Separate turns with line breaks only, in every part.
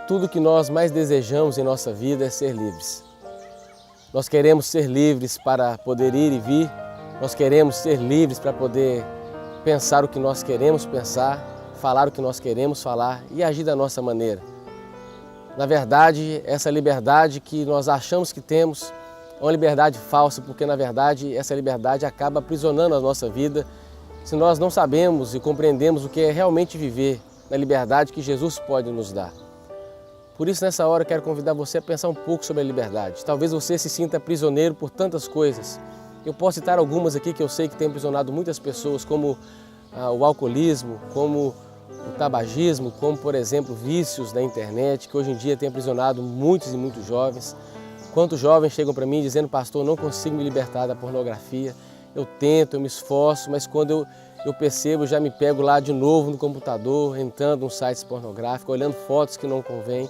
tudo que nós mais desejamos em nossa vida é ser livres. Nós queremos ser livres para poder ir e vir, nós queremos ser livres para poder pensar o que nós queremos pensar, falar o que nós queremos falar e agir da nossa maneira. Na verdade, essa liberdade que nós achamos que temos é uma liberdade falsa, porque na verdade essa liberdade acaba aprisionando a nossa vida se nós não sabemos e compreendemos o que é realmente viver na liberdade que Jesus pode nos dar. Por isso, nessa hora, eu quero convidar você a pensar um pouco sobre a liberdade. Talvez você se sinta prisioneiro por tantas coisas. Eu posso citar algumas aqui que eu sei que tem aprisionado muitas pessoas, como o alcoolismo, como o tabagismo, como, por exemplo, vícios da internet, que hoje em dia tem aprisionado muitos e muitos jovens. Quantos jovens chegam para mim dizendo: pastor, eu não consigo me libertar da pornografia. Eu tento, eu me esforço, mas quando eu percebo, eu já me pego lá de novo no computador, entrando em sites pornográficos, olhando fotos que não convêm.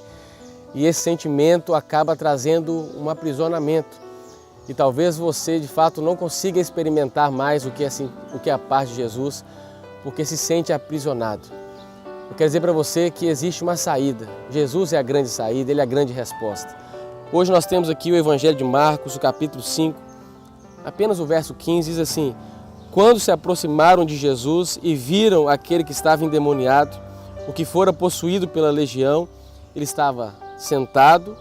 E esse sentimento acaba trazendo um aprisionamento. E talvez você, de fato, não consiga experimentar mais o que é a paz de Jesus, porque se sente aprisionado. Eu quero dizer para você que existe uma saída. Jesus é a grande saída, Ele é a grande resposta. Hoje nós temos aqui o Evangelho de Marcos, o capítulo 5, apenas o verso 15, diz assim: quando se aproximaram de Jesus e viram aquele que estava endemoniado, o que fora possuído pela legião, ele estava sentado,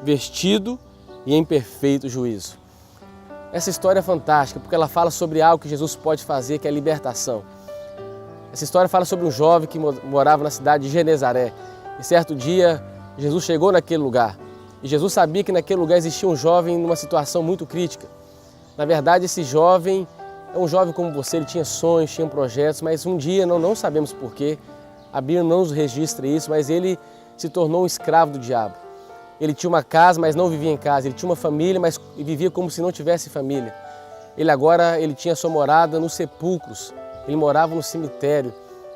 vestido e em perfeito juízo. Essa história é fantástica porque ela fala sobre algo que Jesus pode fazer, que é a libertação. Essa história fala sobre um jovem que morava na cidade de Genezaré. E certo dia, Jesus chegou naquele lugar. E Jesus sabia que naquele lugar existia um jovem numa situação muito crítica. Na verdade, esse jovem é um jovem como você, ele tinha sonhos, tinha projetos, mas um dia, não sabemos porquê, a Bíblia não nos registra isso, mas ele se tornou um escravo do diabo. Ele tinha uma casa, mas não vivia em casa. Ele tinha uma família, mas vivia como se não tivesse família. Ele tinha sua morada nos sepulcros. Ele morava no cemitério.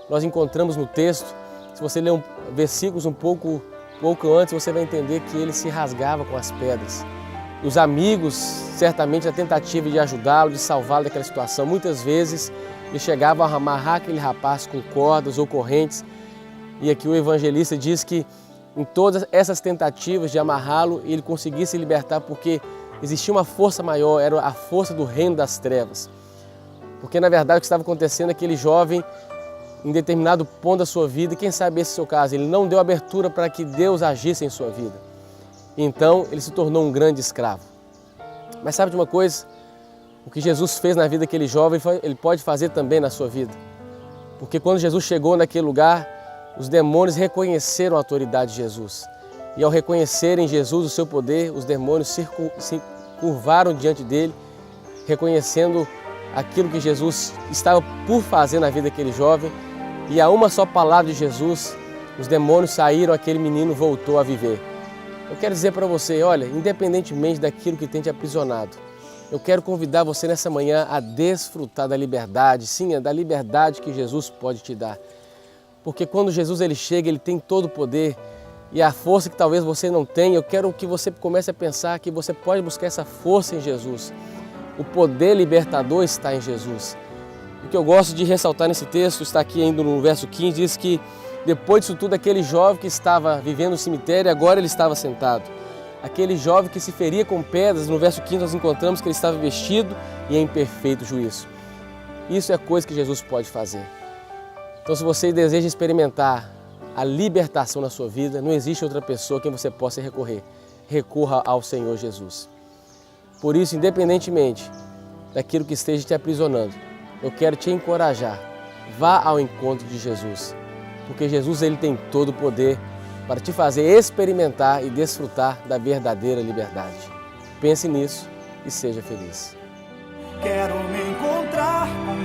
Nós encontramos no texto, se você ler versículos um pouco antes, você vai entender que ele se rasgava com as pedras. E os amigos, certamente, a tentativa de ajudá-lo, de salvá-lo daquela situação. Muitas vezes, eles chegavam a amarrar aquele rapaz com cordas ou correntes. E aqui o evangelista diz que em todas essas tentativas de amarrá-lo, ele conseguia se libertar porque existia uma força maior, era a força do reino das trevas. Porque na verdade o que estava acontecendo é que aquele jovem, em determinado ponto da sua vida, e quem sabe esse é o seu caso, ele não deu abertura para que Deus agisse em sua vida. Então ele se tornou um grande escravo. Mas sabe de uma coisa? O que Jesus fez na vida daquele jovem, ele pode fazer também na sua vida. Porque quando Jesus chegou naquele lugar, os demônios reconheceram a autoridade de Jesus. E ao reconhecerem Jesus, o seu poder, os demônios se curvaram diante dele, reconhecendo aquilo que Jesus estava por fazer na vida daquele jovem. E a uma só palavra de Jesus, os demônios saíram, aquele menino voltou a viver. Eu quero dizer para você, olha, independentemente daquilo que tem te aprisionado, eu quero convidar você nessa manhã a desfrutar da liberdade, sim, da liberdade que Jesus pode te dar. Porque quando Jesus ele chega, ele tem todo o poder e a força que talvez você não tenha. Eu quero que você comece a pensar que você pode buscar essa força em Jesus. O poder libertador está em Jesus. O que eu gosto de ressaltar nesse texto, está aqui ainda no verso 15, diz que depois disso tudo, aquele jovem que estava vivendo no cemitério, agora ele estava sentado. Aquele jovem que se feria com pedras, no verso 15 nós encontramos que ele estava vestido e em perfeito juízo. Isso é coisa que Jesus pode fazer. Então, se você deseja experimentar a libertação na sua vida, não existe outra pessoa a quem você possa recorrer. Recorra ao Senhor Jesus. Por isso, independentemente daquilo que esteja te aprisionando, eu quero te encorajar. Vá ao encontro de Jesus, porque Jesus ele tem todo o poder para te fazer experimentar e desfrutar da verdadeira liberdade. Pense nisso e seja feliz.
Quero me encontrar com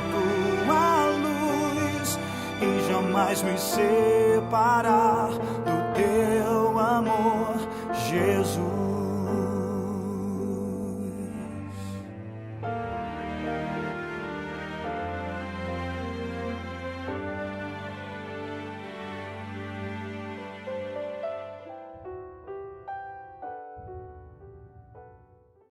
tua luz e jamais me separar do teu amor, Jesus.